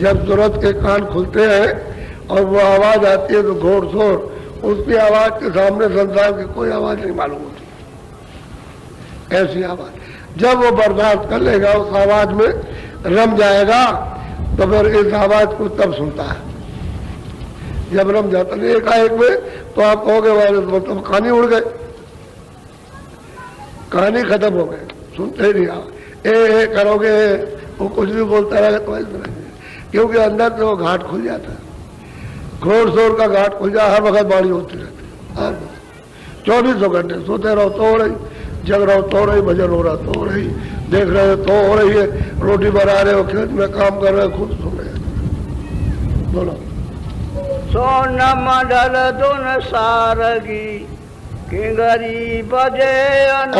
जब सूरज के कान खुलते हैं और वो आवाज आती है तो घोर शोर, उसकी आवाज के सामने संसार की कोई आवाज नहीं मालूम होती। ऐसी आवाज जब वो बर्दाश्त कर लेगा, उस आवाज में रम जाएगा, तो फिर इस आवाज को तब सुनता है। जब रम जाता नहीं एकाएक में, तो आप कहोगे वाले मतलब कहानी उड़ गए, कहानी खत्म हो गई, सुनते ही नहीं आप ए करोगे, वो कुछ भी बोलता रहेगा तो ऐसा नहीं, क्योंकि अंदर से वो घाट खुल जाता है। घोर शोर का घाट खुल जाए, हर वक्त बाड़ी होती रहती है, हर 24 घंटे सोते रहो तो हो रही, जग रहो तो हो रही, भजन हो रहा तो हो रही, देख रहे हो तो हो रही है, रोटी बना रहे हो, खेत में काम कर रहे हो, खुद सुन रहे हो। बोलो सोन मंडल दुन सारगी किंगरी बजे।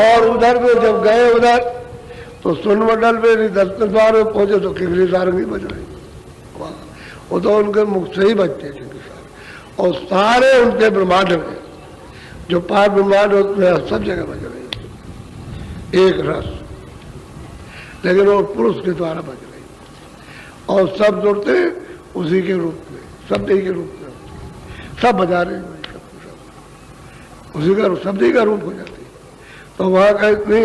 और उधर में जब गए उधर तो सुन मंडल में दस्तक द्वार में पहुंचे तो किंगरी सारंगी बज रही, वो तो उनके मुख से ही बजते थे। और सारे उनके ब्रह्मांड में जो 5 ब्रह्मांड होते हैं सब जगह बज रही है एक रस, लेकिन वो पुरुष के द्वारा बज रही और सब जुड़ते उसी के रूप में, शब्द ही के रूप में, सब बजा रहे हैं, उसी का शब्द ही का रूप हो जाती है। तो वहाँ का इतनी,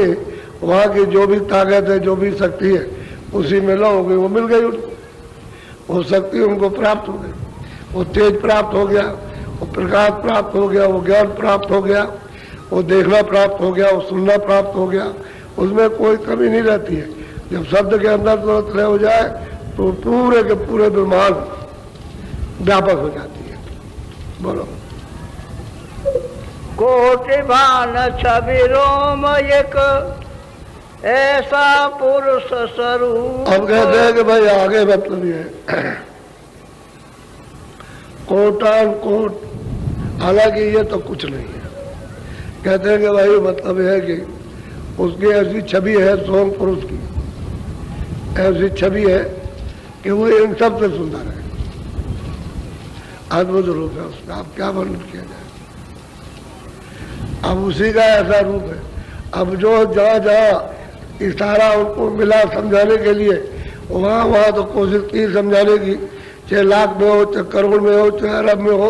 वहाँ की जो भी ताकत है, जो भी शक्ति है, उसी में लो हो गई, वो मिल गई उनको, वो शक्ति उनको प्राप्त हो गई, वो तेज प्राप्त हो गया, वो प्रकाश प्राप्त हो गया, वो ज्ञान प्राप्त हो गया, वो देखना प्राप्त हो गया, वो सुनना प्राप्त हो गया, उसमें कोई कमी नहीं रहती है। जब शब्द के अंदर तुरंत हो जाए तो पूरे के पूरे ब्रह्मांड व्यापक हो जाती है। बोलो कोटि भान छवि रोम एक ऐसा पुरुष स्वरूप। अब कहते हैं कि भाई आगे मतलब ये कोटान कोट, हालांकि ये तो कुछ नहीं है। कहते हैं कि भाई मतलब यह है कि उसकी ऐसी छवि है, सोम पुरुष की ऐसी छवि है कि वो इन सब से सुंदर है, अद्भुत रूप है उसका, अब क्या वर्णन किया जाए। अब उसी का ऐसा रूप है। अब जो जहाँ जहाँ इशारा उनको मिला समझाने के लिए, वहाँ वहाँ तो कोशिश की समझाने की, चाहे लाख में हो, चाहे करोड़ में हो, चाहे अरब में हो,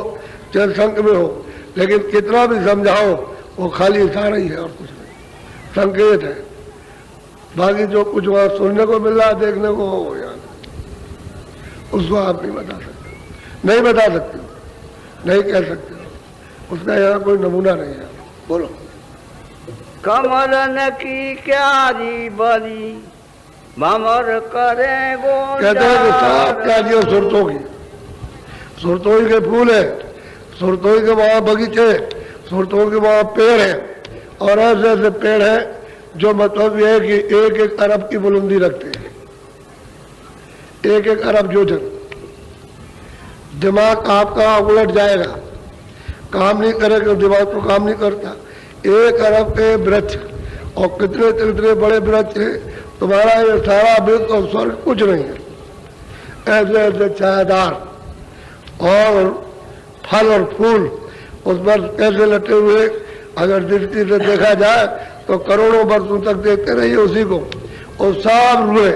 चाहे संख में हो, लेकिन कितना भी समझाओ वो खाली इशारा ही है और कुछ नहीं, संकेत है। बाकी जो कुछ वहाँ सुनने को मिल रहा, देखने को हो यार, उसको आप नहीं बता सकते, नहीं बता सकते, नहीं कह सकते, उसका यहाँ कोई नमूना नहीं है। बोलो कमरन की क्यारी बली भमर करे गो। कहते हैं कि साफ क्यारियों सुरतों की, सुरतोई के फूल है, सुरतोई के वहाँ बगीचे, सुरतों के वहाँ पेड़ है, और ऐसे ऐसे पेड़ है जो मतलब ये है कि 1-1 अरब की बुलंदी रखते हैं, 1-1 अरब योजन। दिमाग आपका उलट जाएगा, काम नहीं करेगा, दिमाग तो काम नहीं करता। 1 अरब के वृक्ष, और कितने कितने बड़े वृक्ष है, तुम्हारा ये सारा विश्व और स्वर्ग कुछ नहीं है। ऐसे ऐसे छायादार और फल और फूल उस पर कैसे लटे हुए, अगर दृष्टि से देखा जाए तो करोड़ों वर्षों तक देखते रहिए उसी को, और सब रुए,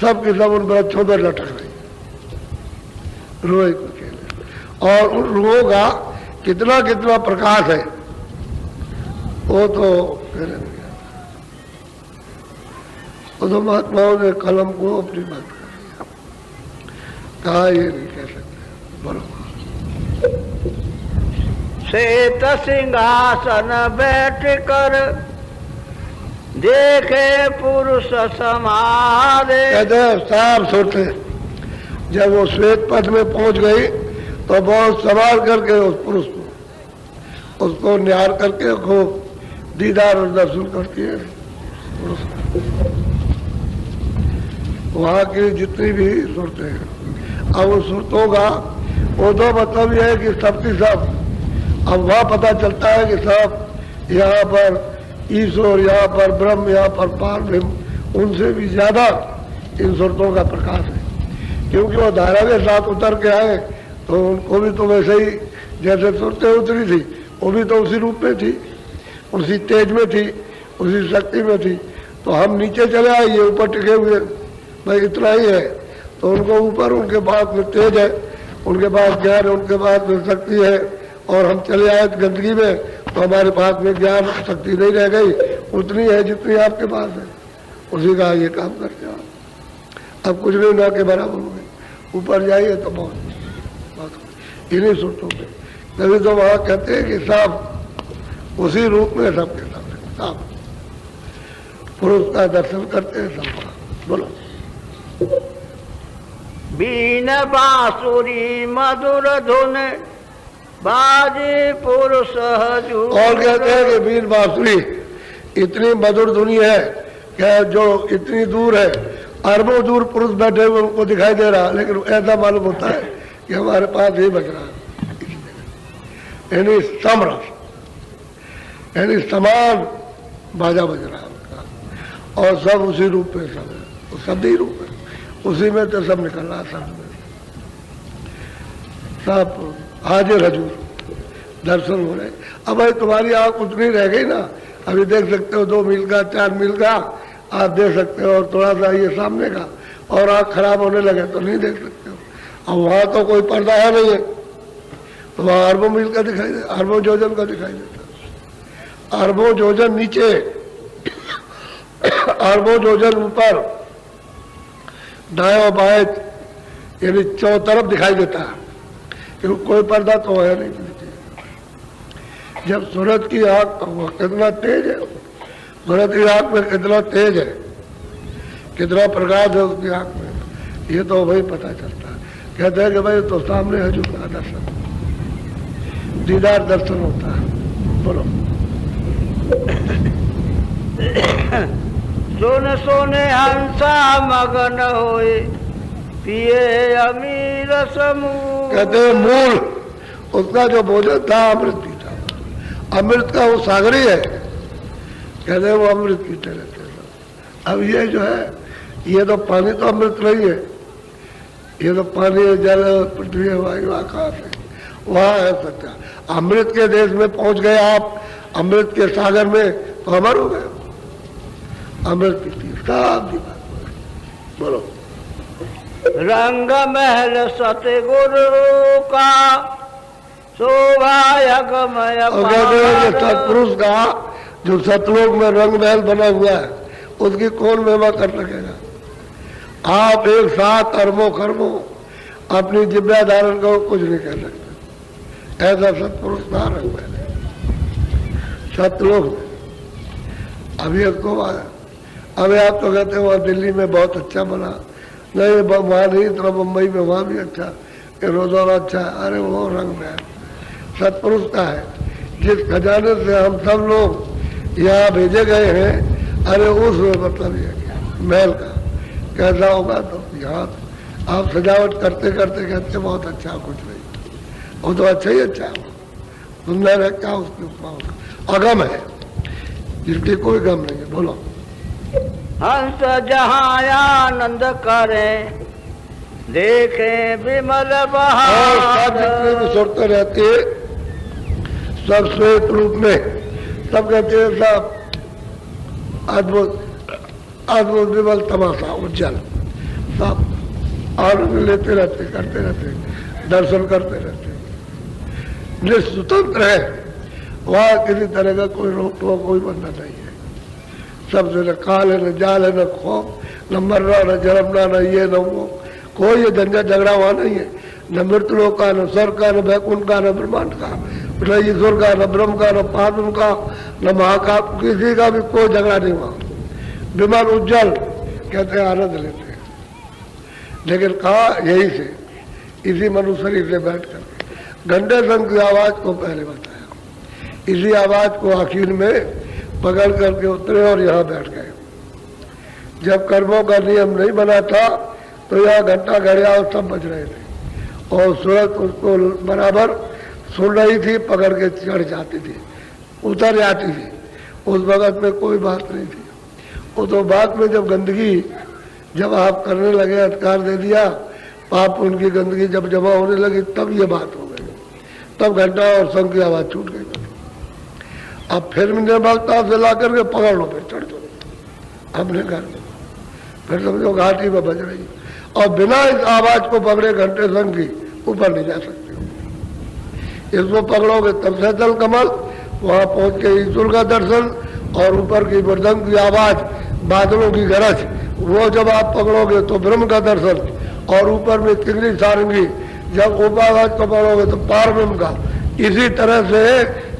सब की सब उन वृक्षों पर लटक रही, रुए को खेले। और उन रुओं का कितना कितना प्रकाश है वो तो महात्माओं ने कलम को अपनी बात कर दिया, कहा ये नहीं कह सकते। बोलो श्वेत सिंहासन बैठ कर देखे पुरुष समारे। कहते साफ सोते, जब वो श्वेत पद में पहुंच गई तो बहुत संभाल करके उस पुरुष को, उसको निहार करके खूब दीदार और दर्शन करती है। वहाँ की जितनी भी सूरतें हैं, अब उन सूरतों का वो तो मतलब यह है कि सबकी सब, अब वहाँ पता चलता है कि सब यहाँ पर ईश्वर, यहाँ पर ब्रह्म, यहाँ पर पार ब्रह्म, उनसे भी ज्यादा इन सूरतों का प्रकाश है। क्योंकि वो धारा के साथ उतर के आए तो उनको भी तो वैसे ही जैसे सूरतें उतरी थी, वो भी तो उसी रूप में थी, उसी तेज में थी, उसी शक्ति में थी। तो हम नीचे चले आए, ये ऊपर टिके हुए, भाई इतना ही है। तो उनको ऊपर उनके पास में तेज है, उनके पास ज्ञान है, उनके पास में शक्ति है, और हम चले आए गंदगी में तो हमारे पास में ज्ञान शक्ति नहीं रह गई, उतनी है जितनी आपके पास है, उसी का ये काम करते हो आप। अब कुछ नहीं ना के बराबर हो गए, ऊपर जाइए तो बहुत इन्हीं सूत्रों पे। तभी तो वहाँ कहते हैं कि सब उसी रूप में सबके सब पुरुष का दर्शन करते हैं सब। बोलो। बीन बांसुरी मधुर धुन बाजे पुरुष हजूर। और कहते हैं कि बीन बांसुरी इतनी मधुर धुनी है कि जो इतनी दूर है, अरबों दूर पुरुष बैठे हुए उनको दिखाई दे रहा, लेकिन ऐसा मालूम होता है कि हमारे पास ही बज रहा है। यानी समरस, यानी समान बाजा बज रहा है उनका, और सब उसी रूप में सब है, सब ही रूप है, उसी में तो सब निकल रहा, सब में सब हाजिर हजूर दर्शन हो रहे। अब भाई तुम्हारी आंख उतनी रह गई ना, अभी देख सकते हो 2 मील का 4 मील का आप देख सकते हो, और थोड़ा सा ये सामने का, और आंख खराब होने लगे तो नहीं देख सकते हो। अब वहां तो कोई पर्दा है नहीं है, तो वहां अरबों मील का दिखाई दे, अरबों योजन का दिखाई देता, अरबों योजन नीचे, अरबों योजन ऊपर, दाएं और बाएं यानी चौ तरफ दिखाई देता है, क्योंकि कोई पर्दा तो है नहीं। जब सूरज की आंख कितना तेज है, सूरज की आंख में कितना तेज है, कितना प्रकाश है उसकी आंख में, ये तो वही पता चलता है। कहते हैं कि भाई तो सामने हजूर का दर्शन, दीदार दर्शन होता है। बोलो। सुन सुने हंसा मगन होए पिए अमीर समूह। कहते हैं मूल उसका जो भोजन था अमृत पीता, अमृत का वो सागरी है, कहते हैं वो अमृत पीते रहते हैं। अब ये जो है, ये तो पानी तो अमृत नहीं है, ये तो पानी जल पृथ्वी वायु आकाश है, वहाँ है सत्या। अमृत के देश में पहुंच गए आप, अमृत के सागर में, तो अमर हो गए। अमृत पीती सब की बात। बोलो। रंग महल सतगुरु का शोभा यगमय। और कहते हैं कि सत्पुरुष का जो सतलोक में रंग महल बना हुआ है, उसकी कौन महिमा कर सकेगा। आप एक साथ अरबों खरबों अपनी जिब्या धारण को कुछ नहीं कर सकते, ऐसा सत्पुरुष का रंग महल है सतलोक में। अभी इसको अभी आप तो कहते हो दिल्ली में बहुत अच्छा बना, नहीं वहाँ नहीं तो मुंबई में वहाँ भी अच्छा, रोजाना अच्छा है। अरे वो रंग महल सत्पुरुष का है, जिस खजाने से हम सब लोग यहाँ भेजे गए हैं, अरे उस मतलब ये महल का कैसा होगा। तो यहाँ आप सजावट करते करते कहते बहुत अच्छा, कुछ नहीं, वो तो अच्छा ही अच्छा है, सुंदर है, क्या उसके ऊपर अगम है जिसकी कोई गम नहीं है। बोलो। हंस जहाँ आनंद करे देखे विमल बहार। जितने भी सुरते रहते हैं सब श्वेत रूप में, सब कहते हैं सब अद्भुत अद्भुत विमल तमाशा उज्जवल, सब आनंद लेते रहते, करते रहते, दर्शन करते रहते, निस्वतंत्र है, वहाँ किसी तरह का कोई रोक टोक कोई बंधन नहीं है। सबसे न काल है, न जाल है, न खौफ, न मरना, न जन्मना, न ये न वो, कोई ये झंझट झगड़ा वहाँ नहीं है। न मृतलोक का, न स्वर्ग का, न वैकुंठ का, न ब्रह्मांड का, न ईश्वर का, न ब्रह्म का, न पादुन का, न महाकाल, किसी का भी कोई झगड़ा नहीं वहाँ। विमान उज्जवल कहते हैं, आनंद लेते हैं। लेकिन कहा यही से, इसी मनुष्य शरीर से बैठ कर घंटे संग की आवाज को पहले बताया, इसी आवाज को आखिर में पकड़ करके उतरे और यहाँ बैठ गए। जब कर्मों का नियम नहीं बना था तो यहाँ घंटा घड़ियाल सब बज रहे थे, और सूरज उसको बराबर सुन रही थी, पकड़ के चढ़ जाती थी, उतर जाती थी। उस वक्त में कोई बात नहीं थी। वो तो बाद में जब गंदगी जब आप करने लगे, अधिकार दे दिया, पाप उनकी गंदगी जब जमा होने लगी, तब ये बात हो गई, तब घंटा और शंख की आवाज छूट गई। अब फिर निर्बलता से ला करके पकड़ लो, फिर चढ़ दो अपने घर में, फिर समझो घाटी में बज रही। और बिना इस आवाज को पकड़े घंटे संग की ऊपर नहीं जा सकते हो। इसको पकड़ोगे तब से जल कमल, वहां पहुंच के ईश्वर का दर्शन और ऊपर की मृदंग की आवाज, बादलों की गरज, वो जब आप पकड़ोगे तो ब्रह्म का दर्शन, और ऊपर में तिगड़ी सारंगी, जब ऊपर आवाज को पकड़ोगे तो पार ब्रह्म का। इसी तरह से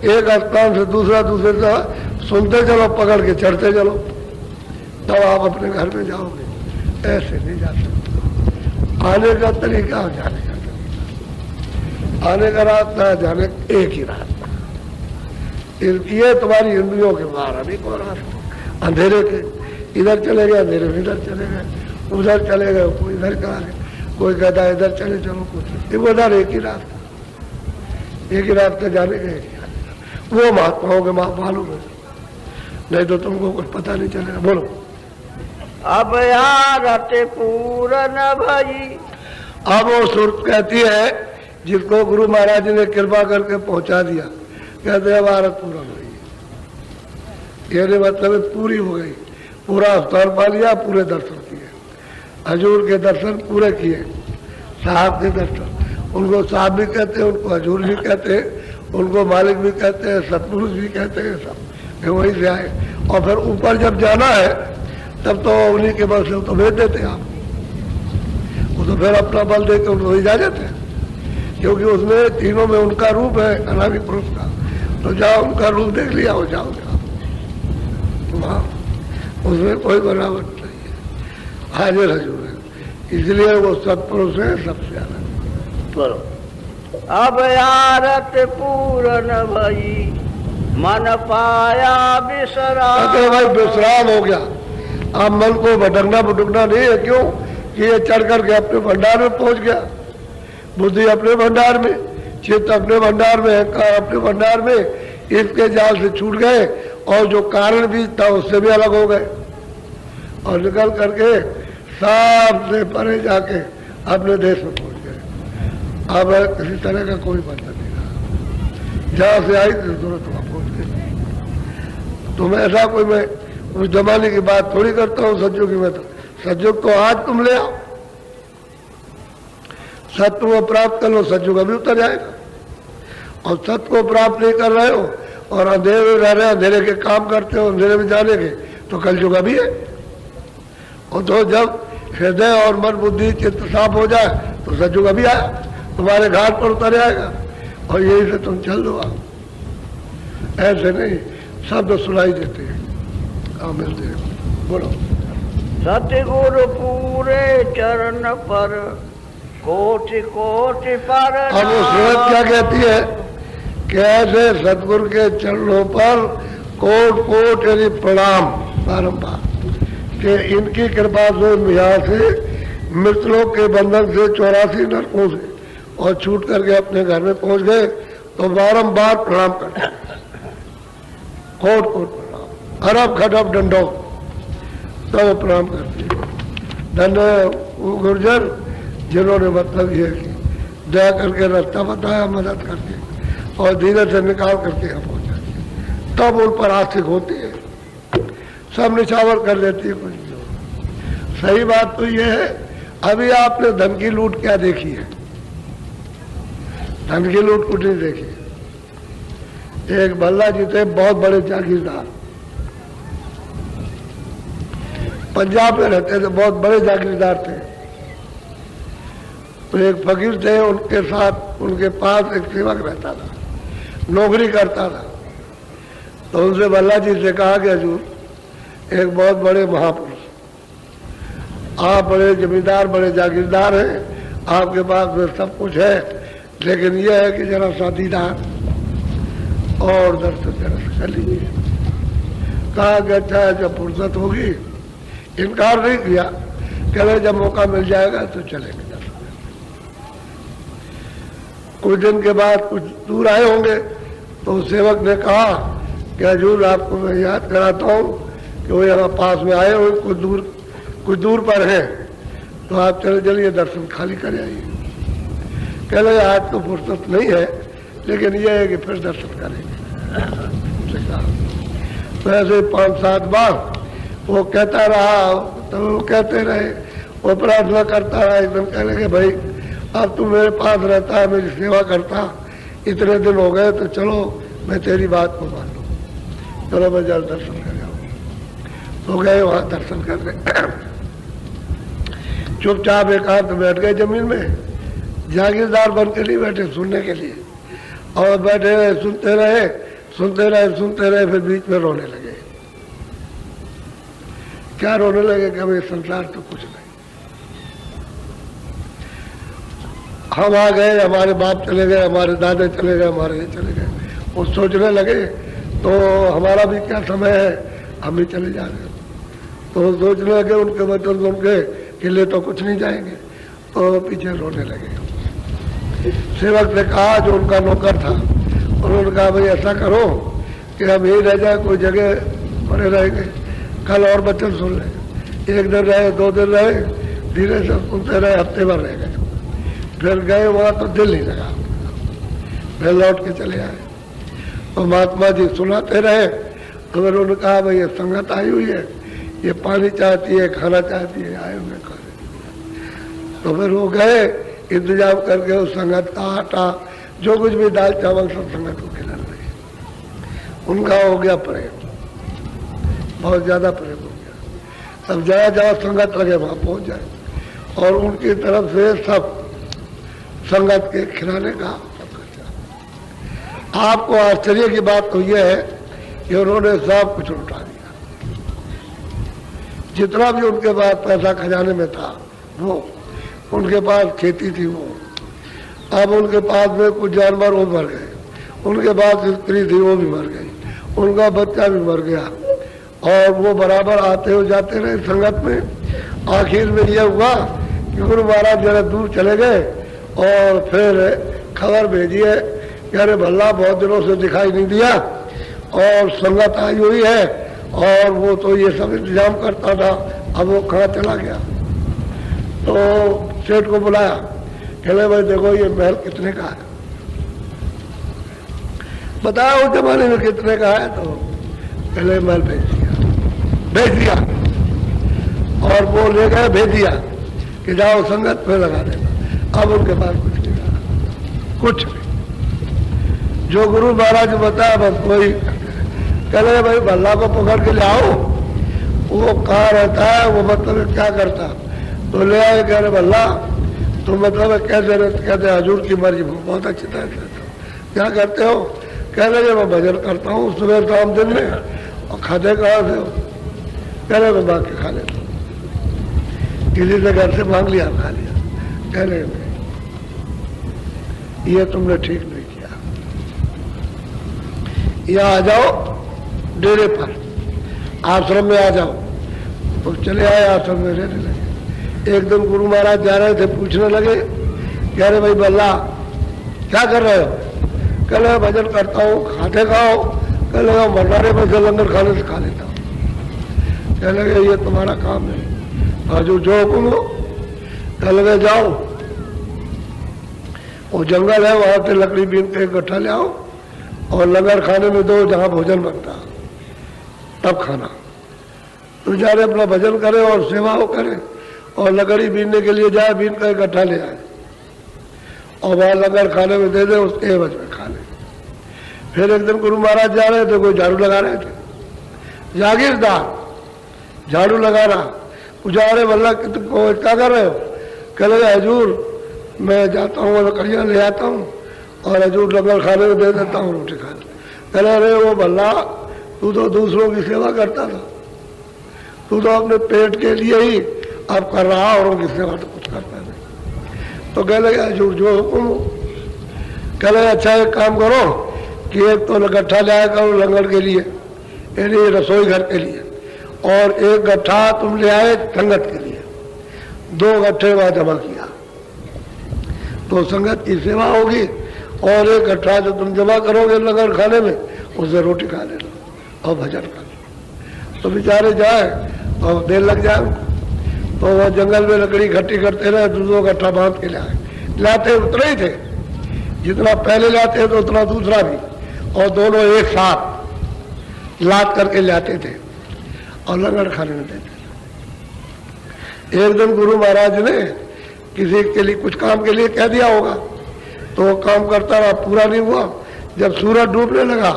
एक स्थान से दूसरे से सुनते चलो, पकड़ के चढ़ते चलो, तब आप अपने घर में जाओगे। ऐसे नहीं जा सकते। आने का तरीका और जाने का तरीका, आने का रास्ता जाने एक ही रास्ता, ये तुम्हारी इंद्रियों के बाहर आने को रास्ता। अंधेरे के इधर चले गए, अंधेरे में इधर चले गए, उधर चले गए, कोई इधर चला गया, कोई कहता है इधर चले चलो, कुछ उधर एक ही रास्ता, एक ही रास्ता जाने का, एक ही रास्ता। वो महात्माओं के मालूम है, नहीं तो तुमको कुछ पता नहीं चलेगा। बोलो। अब यारत पूरन भई। अब वो सुरत कहती है जिसको गुरु महाराज ने कृपा करके पहुंचा दिया, कहते हैं भारत पूरा हो गई। ये मतलब पूरी हो गई, पूरा अवतार पा लिया, पूरे दर्शन किए, हजूर के दर्शन पूरे किए, साहब के दर्शन। उनको साहब भी कहते हैं, उनको हजूर भी कहते हैं, उनको मालिक भी कहते हैं, सतपुरुष भी कहते हैं, सब वहीं से आए। और फिर ऊपर जब जाना है तब तो उन्हीं के बल से तो भेज देते हैं आप, वो तो फिर अपना बल देकर उनको ही जा जाते हैं, क्योंकि उसमें तीनों में उनका रूप है, अनादि पुरुष का। तो जाओ, उनका रूप देख लिया, हो जाओगे आप वहाँ, उसमें कोई बनावट नहीं है, हाजिर हजूर है, इसलिए वो सत्पुरुष है, सबसे अलग। बोलो। अब यारत पूरन भई, मन पाया विश्राम। कहते भाई विश्राम हो गया, अब मन को भटकना भटकना नहीं है। क्यों कि ये चढ़ करके अपने भंडार में पहुंच गया, बुद्धि अपने भंडार में, चित्त अपने भंडार में, अहंकार अपने भंडार में, इसके जाल से छूट गए और जो कारण भी था उससे भी अलग हो गए और निकल करके सबसे परे जाके अपने देश में पहुंच गए। अब किसी तरह का कोई बंधन नहीं रहा, जहां से आई थी तुरंत वहां पहुंच गए। तो मैं ऐसा कोई, मैं उस जमाने की बात थोड़ी करता हूँ सज्जों की, मैं तो सज्जुग को आज तुम ले आओ, सत्य को प्राप्त कर लो, सज्जुग अभी उतर जाएगा। और सत्य को प्राप्त नहीं कर रहे हो और अंधेरे में रह रहे, अंधेरे के काम करते हो, अंधेरे में जाने के, तो कल युग अभी है। और तो जब हृदय और मन बुद्धि चित्त साफ हो जाए तो सज्जुग अभी आया, तुम्हारे घाट पर उतर जाएगा और यही से तुम चल दो। ऐसे नहीं शब्द सुनाई देते हैं, मिलते हैं। बोलो। सतगुरु पूरे चरण पर कोटि कोटि पर। अब वो सूरत क्या कहती है, कैसे सतगुरु के चरणों पर कोट कोट यदि प्रणाम बारंबार, कि इनकी कृपा से यहाँ से मृतलों के बंधन से 84 नरकों से और छूट करके अपने घर में पहुंच गए, तो बारंबार प्रणाम करते हैं, कोट कोट प्रणाम, अरब खटब डंडो, तो प्रणाम करते हैं। धन्य वो गुर्जर जिन्होंने मतलब ये दया करके रास्ता बताया, मदद करके और धीरे से निकाल करके यहाँ पहुंचा, तब उन पर आस्तिक होती है, सब निछावर कर देती है कुछ भी। सही बात तो ये है, अभी आपने धन की लूट क्या देखी है? धन की लूट कुछ नहीं देखी। एक भल्ला जी थे, बहुत बड़े जागीरदार, पंजाब में रहते थे, बहुत बड़े जागीरदार थे। तो एक फकीर थे, उनके साथ उनके पास एक सेवक रहता था, नौकरी करता था। तो उनसे भल्ला जी से कहा कि हजूर, एक बहुत बड़े महापुरुष, आप बड़े जमींदार, बड़े जागीरदार हैं, आपके पास में सब कुछ है, लेकिन यह है कि जरा सा दीदार और दर्शन जरा कर लीजिए। कहा कि अच्छा है, जब फुर्सत होगी। इनकार नहीं किया, कह रहे जब मौका मिल जाएगा तो चलेंगे। कुछ दिन के बाद कुछ दूर आए होंगे, तो सेवक ने कहा कि हजूर आपको मैं याद कराता हूँ कि वो यहाँ पास में आए हुए, कुछ दूर पर है, तो आप चले चलिए दर्शन खाली कर आइए। कह रहे आज तो फुर्सत नहीं है, लेकिन यह है कि फिर दर्शन करेंगे। तो ऐसे 5-7 बार वो कहता रहा, तो वो कहते रहे, वो प्रार्थना करता रहा। एकदम कह लगे भाई अब तू मेरे पास रहता है, मेरी सेवा करता, इतने दिन हो गए, तो चलो मैं तेरी बात को मान लूँ, चलो मैं जल दर्शन कर जाऊँ। तो गए वहाँ दर्शन करने। चुपचाप एकांत बैठ गए जमीन में, जागीरदार बन के नहीं बैठे सुनने के लिए, और बैठे रहे, सुनते रहे सुनते रहे सुनते रहे, फिर बीच में रोने लगे। क्या रोने लगे कि हमें संसार तो कुछ नहीं, हम आ गए, हमारे बाप चले गए, हमारे दादे चले गए, हमारे ये चले गए। वो सोचने लगे तो हमारा भी क्या समय है, हम भी चले जा रहे हैं। तो सोचने लगे, उनके वचन सुन के कि ले तो कुछ नहीं जाएंगे, तो पीछे रोने लगे। सेवक ने कहा, जो उनका नौकर था, उन्होंने कहा भाई ऐसा करो कि हम यही रह जाए, कोई जगह पड़े रहेंगे, कल और वचन सुन लें। एक दिन रहे, 2 दिन रहे, धीरे से सुनते रहे, हफ्ते भर रह गए। फिर गए वहाँ तो दिल नहीं लगा, फिर लौट के चले आए। तो महात्मा जी सुनाते रहे, तो फिर उन्होंने कहा भाई ये संगत आई हुई है, ये पानी चाहती है, खाना चाहती है, आए हुए खाने। तो फिर वो गए, इंतजाम करके उस संगत का आटा, जो कुछ भी दाल चावल सब संगत को खिला रहे। उनका हो गया प्रेम, बहुत ज्यादा प्रेम हो गया। अब जहाँ जहाँ संगत लगे वहाँ पहुँच जाए, और उनकी तरफ से सब संगत के खिलाने का। आपको आश्चर्य की बात तो यह है कि उन्होंने सब कुछ लुटा दिया, जितना भी उनके पास पैसा खजाने में था, वो उनके पास खेती थी, वो अब उनके पास में कुछ जानवर वो मर गए, उनके पास स्त्री थी वो भी मर गई, उनका बच्चा भी मर गया, और वो बराबर आते हो जाते रहे संगत में। आखिर में यह हुआ कि गुरु महाराज जरा दूर चले गए, और फिर खबर भेजी है कि अरे भल्ला बहुत दिनों से दिखाई नहीं दिया, और संगत आई हुई है, और वो तो ये सब इंतजाम करता था, अब वो कहाँ चला गया। तो सेठ को बुलाया, कहले भाई देखो ये महल कितने का है, बताओ उस जमाने में कितने का है। तो कहले महल भेज दिया, और वो ले गए, भेज दिया कि जाओ संगत पे लगा देना। अब उनके पास कुछ नहीं रहा, कुछ नहीं, जो गुरु महाराज बताया बस वही। कहले भाई भल्ला को पकड़ के ले आओ, वो कहाँ रहता है, वो मतलब क्या करता। तो ले आए, कह रहे भल्ला तो मतलब कैसे रहते, कहते हजूर की मर्जी, बहुत अच्छी तरह से। क्या करते हो, कह रहे मैं भजन करता हूँ सुबह शाम दिन में। और खाते कहाँ से हो, कह रहे मैं मांग के खा लेता हूँ, किसी से घर से मांग लिया खा लिया। कह रहे ये तुमने ठीक नहीं किया, यहाँ आ जाओ डेरे पर, आश्रम में आ जाओ। तो चले आए, आश्रम में रहने लगे। एक दिन गुरु महाराज जा रहे थे, पूछने लगे, कह रहे भाई बल्ला क्या कर रहे हो, कह रहे भजन करता हूँ, खाते खाओ, कह लगा भंडारे में से लंगर खाने से खा लेता हूँ। कह लगे ये तुम्हारा काम है, हजूर जो हुक्म हो। कह लगे जाओ, वो जंगल है, वहां से लकड़ी बीन के इकट्ठा ले आओ, और लंगर खाने में दो, जहां भोजन बनता तब खाना। तो बेचारे अपना भजन करे और सेवा हो करे, और लकड़ी बीनने के लिए जाए, बीन का इकट्ठा ले आए, और वहां लंगर खाने में दे दे, उसके एवज में खा ले। फिर एक दिन गुरु महाराज जा रहे थे, कोई झाड़ू लगा रहे थे, जागीरदार झाड़ू लगा रहा। पूछा अरे वल्ला क्या कर रहे हो, कह लगे हजूर मैं जाता हूँ लकड़ियाँ ले आता हूँ, और हजूर लंगर खाने में दे देता हूँ, रोटी खा ले। कह रहे वो भल्ला तू तो दूसरों की सेवा करता था, तू तो अपने पेट के लिए ही अब कर रहा, औरों की सेवा तो कुछ करता नहीं। तो कह लगे हजूर जो हुक्म। कह लगे अच्छा एक काम करो कि एक तो गट्ठा ले आया करो लंगर के लिए, यानी रसोई घर के लिए, और एक गट्ठा तुम ले आए संगत के लिए, 2 गट्ठे वहां जमा किया, तो संगत की सेवा होगी, और एक गट्ठा जो तुम जमा करोगे लंगर खाने में, उससे रोटी खा लेना और भजन कर लो। तो बेचारे जाए और देर लग जाए उनको, तो वह जंगल में लकड़ी इकट्ठी करते रहे, 2 गट्ठा बांध के लाए। लाते उतने ही थे, जितना पहले लाते तो उतना दूसरा भी, और दोनों एक साथ लाद करके लाते थे और लंगर खाने में देते थे। एक दिन गुरु महाराज ने किसी के लिए कुछ काम के लिए कह दिया होगा, तो वो काम करता रहा, पूरा नहीं हुआ। जब सूरज डूबने लगा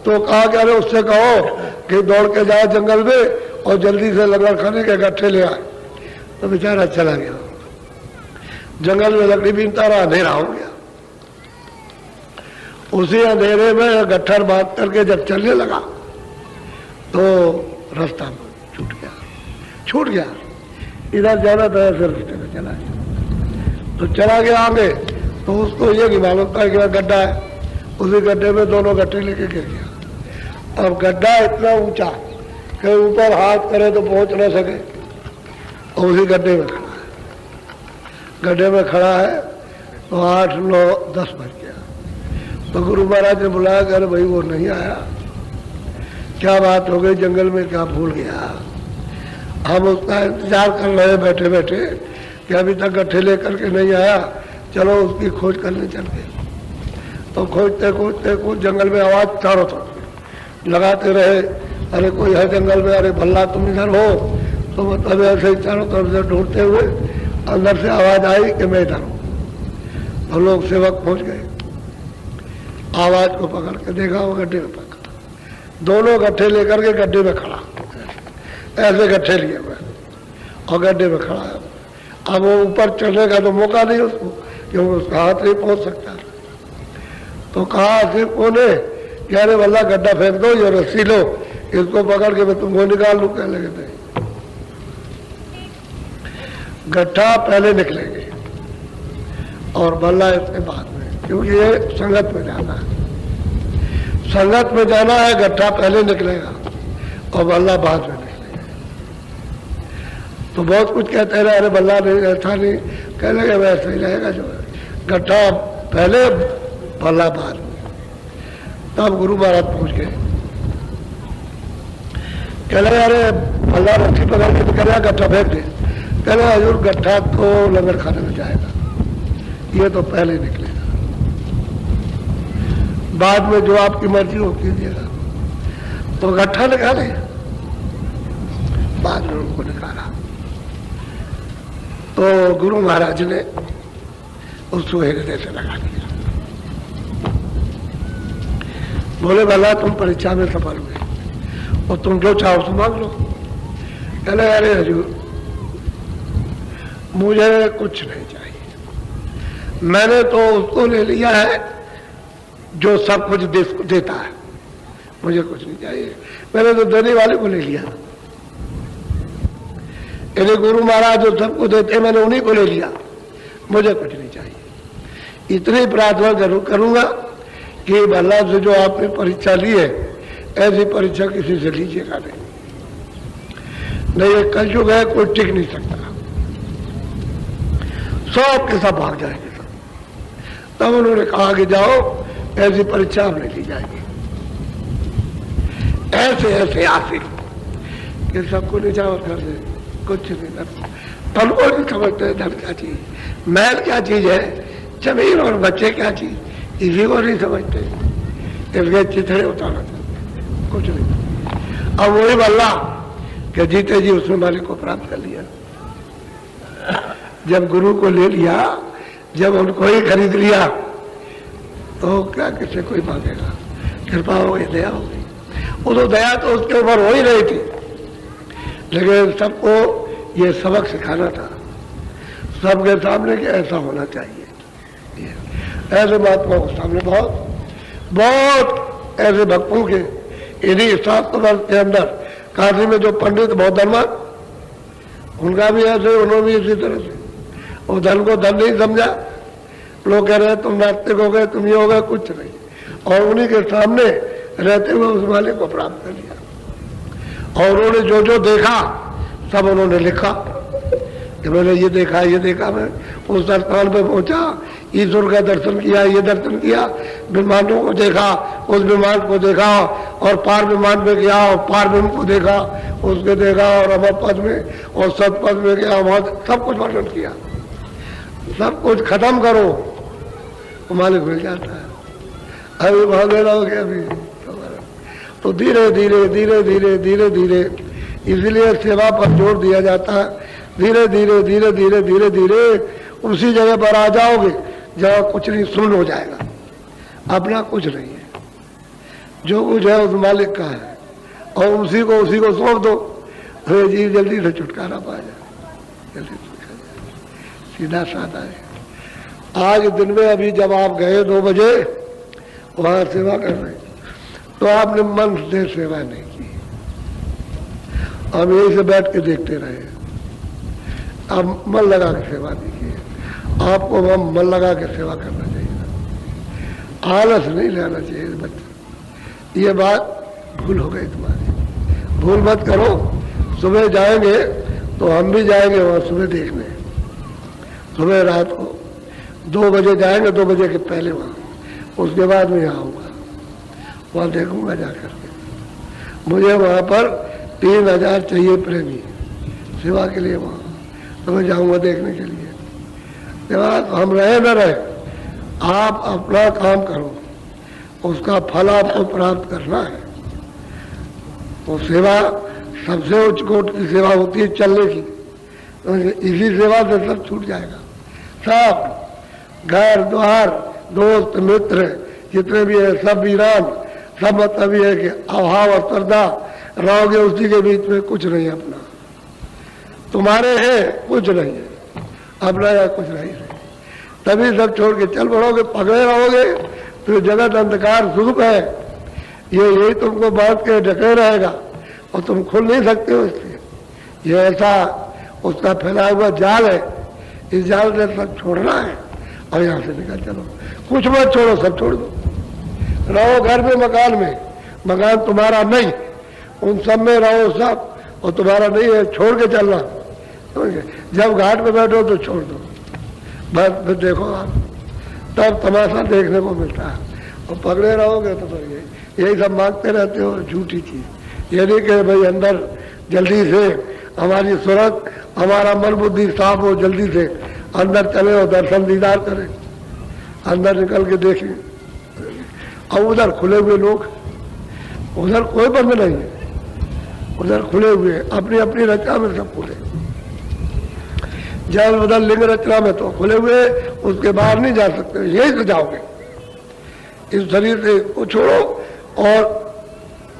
तो कहा कि अरे उससे कहो कि दौड़ के जाए जंगल में और जल्दी से लकड़ खाने के गट्ठे ले आए। तो बेचारा चला गया, जंगल में लकड़ी बीनता रहा, अंधेरा हो गया। उसी अंधेरे में गट्ठर बांध करके जब चलने लगा तो रास्ता छूट गया। इधर जाना था, ऐसे रास्ते में चला गया। तो चला गया आगे, तो उसको ये नहीं मालूम था कि गड्ढा है। उसी गड्ढे में दोनों गट्ठे लेके गिर गया। अब गड्ढा इतना ऊंचा कि ऊपर हाथ करे तो पहुंच ना सके, और उसी गड्ढे में खड़ा है। गड्ढे में खड़ा है तो 8, 9, 10 बज गया। तो गुरु महाराज ने बुलाया कि अरे भाई वो नहीं आया, क्या बात हो गई, जंगल में क्या भूल गया? हम उसका इंतजार कर रहे बैठे बैठे कि अभी तक गट्ठे लेकर के नहीं आया, चलो उसकी खोज करने चल गए। तो खोजते खोजते कुछ जंगल में आवाज चारों तरफ लगाते रहे, अरे कोई है जंगल में, अरे भल्ला तुम इधर हो। तो मतलब ऐसे ही चारों तरफ से ढूंढते हुए अंदर से आवाज आई कि मैं इधर हूँ। तो लोग सेवक पहुंच गए, आवाज को पकड़ के देखा, वो गड्ढे में पकड़ा, दोनों गट्ठे लेकर के गड्ढे में खड़ा, ऐसे गट्ठे लिए हुए और गड्ढे में खड़ा है। अब वो ऊपर चढ़ने का तो मौका नहीं उसको, क्योंकि उसका हाथ नहीं पहुंच सकता। तो कहा सिर्फ कोने कि अरे वल्ला गड्ढा फेंक दो, ये रस्सी लो, इसको पकड़ के मैं तुमको निकाल लूं। क्या लगे थे गड्ढा पहले निकलेंगे और बल्ला इसके बाद में, क्योंकि ये संगत में जाना है। संगत में जाना है, गड्ढा पहले निकलेगा और बल्ला बाद में निकलेगा। तो बहुत कुछ कहते रहे, अरे बल्ला नहीं, ऐसा नहीं, कह लगे वैसे ही रहेगा जो है, गड्ढा पहले बल्ला बाद में। तब गुरु महाराज पहुंच गए, कह रहे अरे बल्ला रस्सी पकड़ के तो कह रहे गड्ढा फेंक दे। कह रहे हजूर गड्ढा तो लंगर खाने में जाएगा, ये तो पहले निकलेगा, बाद में जो आपकी मर्जी हो कीजिएगा। तो गड्ढा निकाले, बाद में उनको निकाला। तो गुरु महाराज ने उसको हृदय से लगा दिया। बोले भला तुम परीक्षा में सफल हुए और तुम जो चाहो तो मांग लो। कहले अरे हजूर मुझे कुछ नहीं चाहिए, मैंने तो उसको ले लिया है जो सब कुछ देता है, मुझे कुछ नहीं चाहिए। मैंने तो देने वाले को ले लिया, यदि गुरु महाराज जो सबको देते मैंने उन्हीं को ले लिया, मुझे कुछ नहीं चाहिए। इतनी प्रार्थना जरूर करूंगा कि भला से जो आपने परीक्षा ली है, ऐसी परीक्षा किसी से लीजिएगा नहीं, ये कलयुग है, कोई टिक नहीं सकता, सब के सब भाग जाएंगे सब। तब उन्होंने कहा कि जाओ ऐसी परीक्षा अब नहीं ली जाएगी, ऐसे ऐसे आसिक कि सबको निछावर कर दे, कुछ नहीं करते, धन को नहीं समझते, धन क्या चीज, महल क्या चीज है, जमीन और बच्चे क्या चीज, इसी को नहीं समझते, इसके चिथड़े उतारना कुछ नहीं। अब वही बल्ला कि जीते जी उसने मालिक को प्राप्त कर लिया। जब गुरु को ले लिया, जब उनको ही खरीद लिया, तो क्या किसी कोई मांगेगा, कृपा हो गई, दया हो गई। वो तो दया तो उसके ऊपर हो ही रही थी, लेकिन सबको ये सबक सिखाना था, सबके सामने कि ऐसा होना चाहिए। ऐसे महात्माओं के सामने बहुत बहुत ऐसे भक्तों के इन्हीं शास्त्र वर्ष के अंदर, काशी में जो पंडित बहुत धनवान, उनका भी ऐसे, उन्होंने भी इसी तरह से, और धन को धन नहीं समझा। लोग कह रहे तुम नास्तिक हो गए, तुम ये हो गए, कुछ नहीं, और उन्हीं के सामने रहते हुए उस मालिक को प्राप्त कर लिया। और उन्होंने जो जो देखा सब उन्होंने लिखा कि मैंने ये देखा, ये देखा, मैं उस स्थान पे पहुंचा, ईश्वर का दर्शन किया, ये दर्शन किया, विमानों को देखा, उस विमान को देखा, और पार विमान में गया और पार विमान को देखा, उसके देखा, और अमर पद में और सतपद में गया, वहां सब कुछ वर्णन किया। सब कुछ खत्म करो तो मालिक मिल जाता है। अभी भागेला हो गया अभी, तो धीरे धीरे धीरे धीरे धीरे धीरे, इसलिए सेवा पर जोर दिया जाता है। धीरे धीरे धीरे धीरे धीरे धीरे उसी जगह पर आ जाओगे जहाँ कुछ नहीं सुन हो जाएगा। अपना कुछ नहीं है, जो कुछ है उस मालिक का है और उसी को सौंप दो। अरे जीव जल्दी से छुटकारा पा जाए, जल्दी सीधा साधा है। आज दिन में अभी जब आप गए 2 बजे वहां सेवा कर रहे तो आपने मन से सेवा नहीं की, हम यही से बैठ के देखते रहे। आप मन लगा के सेवा नहीं की। आपको हम मन लगा के सेवा करना चाहिए, आलस नहीं लेना चाहिए बच्चे। ये बात भूल हो गई तुम्हारी, भूल मत करो। सुबह जाएंगे तो हम भी जाएंगे वहाँ सुबह देखने, सुबह रात को 2 बजे जाएंगे, 2 बजे के पहले वहाँ, उसके बाद मैं आऊँगा, वहाँ देखूंगा जाकर के। मुझे वहाँ पर 3000 चाहिए प्रेमी सेवा के लिए, वहाँ तो मैं जाऊँगा देखने के लिए। सेवा हम रहे न रहे, आप अपना काम करो, उसका फल आपको प्राप्त करना है। वो सेवा सबसे उच्च कोट की सेवा होती है चलने की, तो इसी सेवा से सब छूट जाएगा। सब घर द्वार दोस्त मित्र जितने भी है सब वीरान, सब मतलब ये है कि अभाव और श्रद्धा रहोगे उसी के बीच में। कुछ नहीं अपना, तुम्हारे है कुछ नहीं है, अपना या कुछ नहीं है। तभी सब छोड़ के चल पड़ोगे, पकड़े रहोगे तो जगत अंधकार स्वरूप है, ये यही तुमको बांध के ढके रहेगा और तुम खुल नहीं सकते हो। इसलिए ये ऐसा उसका फैला हुआ जाल है, इस जाल से सब छोड़ना है और यहाँ से निकल चलो। कुछ मत छोड़ो, सब छोड़ दो। रहो घर में, मकान तुम्हारा नहीं, उन सब में रहो सब, और तुम्हारा नहीं है छोड़ के चलना। जब घाट पे बैठो तो छोड़ दो, बस फिर देखो आप, तब तमाशा देखने को मिलता है। और पकड़े रहोगे तो फिर यही सब मांगते रहते हो झूठी चीज। ये नहीं कि भाई अंदर जल्दी से हमारी सूरत, हमारा मन बुद्धि साफ हो, जल्दी से अंदर चले और दर्शन दीदार करें, अंदर निकल के देखें। और उधर खुले हुए लोग, उधर कोई बंद नहीं है, उधर खुले हुए अपनी अपनी रचना में सब खुले। जब उधर लिंग रचना में तो खुले हुए, उसके बाहर नहीं जा सकते, यही से जाओगे। इस शरीर से को छोड़ो और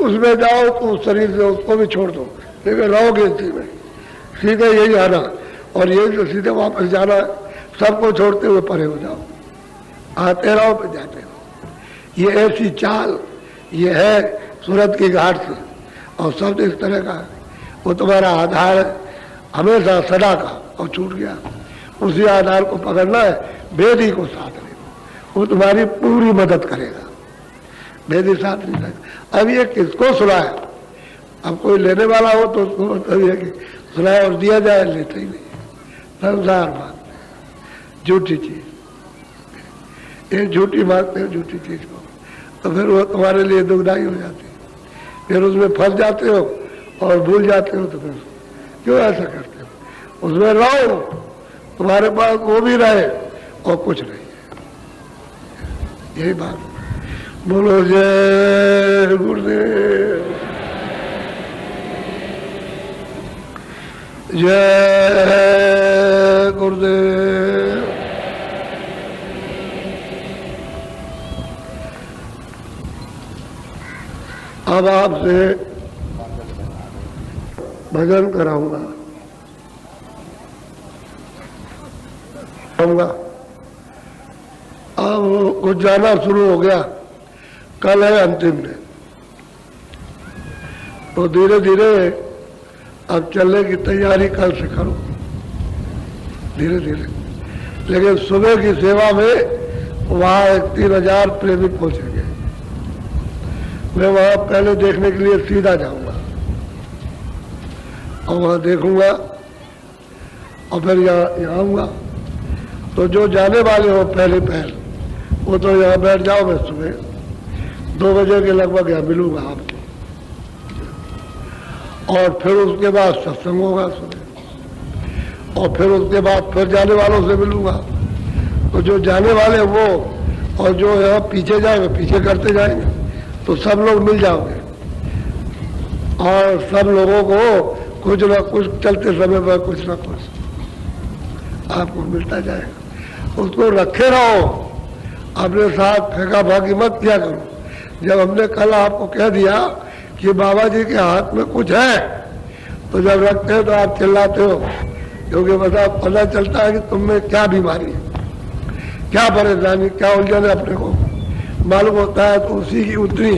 उसमें जाओ तो उस शरीर से उसको भी छोड़ दो, लेकिन रहोगे इसी में, सीधे यही आना और यही से सीधे वापस जाना। सबको छोड़ते हुए परे हो जाओ, आते रहो फिर जाते हो। ये ऐसी चाल ये है सूरत की घाट से, और सब इस तरह का। वो तुम्हारा आधार है हमेशा सदा का, और छूट गया, उसी आधार को पकड़ना है। वेद ही को साथ ले, वो तुम्हारी पूरी मदद करेगा। वेद ही साथ नहीं सकता। अब ये किसको सुनाया? अब कोई लेने वाला हो तो उसको मतलब ये कि सुनाया और दिया जाए, लेते ही नहीं। संसार बात झूठी चीज, ये झूठी मांगते हो झूठी चीज को, तो फिर वो तुम्हारे लिए दुखदाई हो जाती है। फिर उसमें फंस जाते हो और भूल जाते हो। तो फिर क्यों ऐसा करते हो? उसमें रहो, तुम्हारे पास वो भी रहे और कुछ नहीं है। यही बात। बोलो जय गुरुदेव, जय गुरुदेव। अब आपसे भजन कराऊंगा। अब कुछ जाना शुरू हो गया, कल है अंतिम दिन, तो धीरे धीरे अब चलने की तैयारी कल से करो, धीरे धीरे। लेकिन सुबह की सेवा में वहाँ 3000 प्रेमी पहुंचेंगे। मैं वहाँ पहले देखने के लिए सीधा जाऊंगा और वहाँ देखूंगा और फिर यहाँ आऊँगा। तो जो जाने वाले हो पहले पहल, वो तो यहाँ बैठ जाओ। मैं सुबह 2 बजे के लगभग यहाँ मिलूंगा आपको, और फिर उसके बाद सत्संग होगा सुबह, और फिर उसके बाद फिर जाने वालों से मिलूंगा। तो जो जाने वाले वो और जो यहाँ पीछे जाएंगे, पीछे करते जाएंगे, तो सब लोग मिल जाओगे और सब लोगों को कुछ ना कुछ चलते समय पर कुछ ना कुछ आपको मिलता जाएगा। उसको रखे रहो, अपने साथ फेंका फाकी मत किया करो। जब हमने कल आपको कह दिया कि बाबा जी के हाथ में कुछ है, तो जब रखते हैं तो आप चिल्लाते हो, क्योंकि पता चलता है कि तुम में क्या बीमारी है, क्या परेशानी, क्या उलझन है, अपने को मालूम होता है। तो उसी की उतनी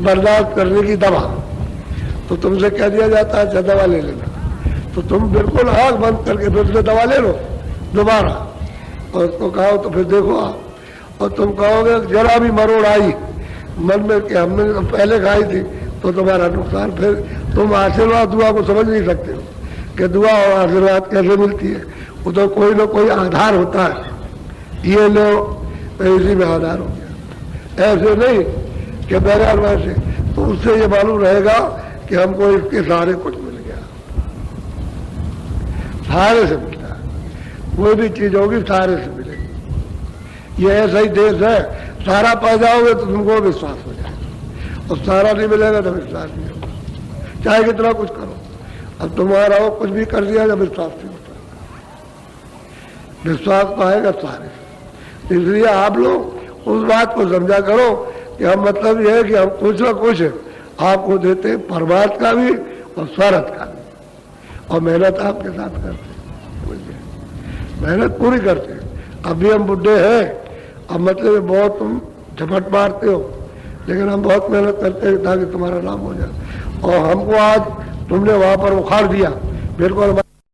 बर्दाश्त करने की दवा तो तुमसे कह दिया जाता है, दवा ले लेना, तो तुम बिल्कुल आँख बंद करके फिर से दवा ले लो दोबारा, और उसको कहो तो फिर देखो आप, और तुम कहोगे जरा भी मरोड़ आई मन में कि हमने तो पहले खाई थी, तो तुम्हारा नुकसान। फिर तुम आशीर्वाद दुआ को समझ नहीं सकते हो कि दुआ और आशीर्वाद कैसे मिलती है। वो तो कोई ना कोई आधार होता है, ये लो तो इसी में आधार हो गया, ऐसे नहीं कि बगैर वैसे। तो उससे ये मालूम रहेगा कि हमको इसके सहारे कुछ मिल गया, सहारे से मिलता है। कोई भी चीज होगी सहारे से मिलेगी। ये ऐसा ही देश है, सहारा पा जाओगे तो तुमको विश्वास हो जाएगा, और सहारा नहीं मिलेगा तो विश्वास नहीं होगा, चाहे कितना कुछ करो। अब तुम्हारा हो कुछ भी कर दिया तो विश्वास नहीं होता, विश्वास तो आएगा सहारे से। इसलिए आप लोग उस बात को समझा करो कि हम मतलब ये है कि हम कुछ ना कुछ आपको देते हैं, परमार्थ का भी और स्वार्थ का भी, और मेहनत आपके साथ करते हैं, मेहनत पूरी करते हैं। अभी हम बुढ़े हैं, अब मतलब बहुत तुम झपट मारते हो, लेकिन हम बहुत मेहनत करते हैं ताकि तुम्हारा नाम हो जाए। और हमको आज तुमने वहां पर उखाड़ दिया, बिल्कुल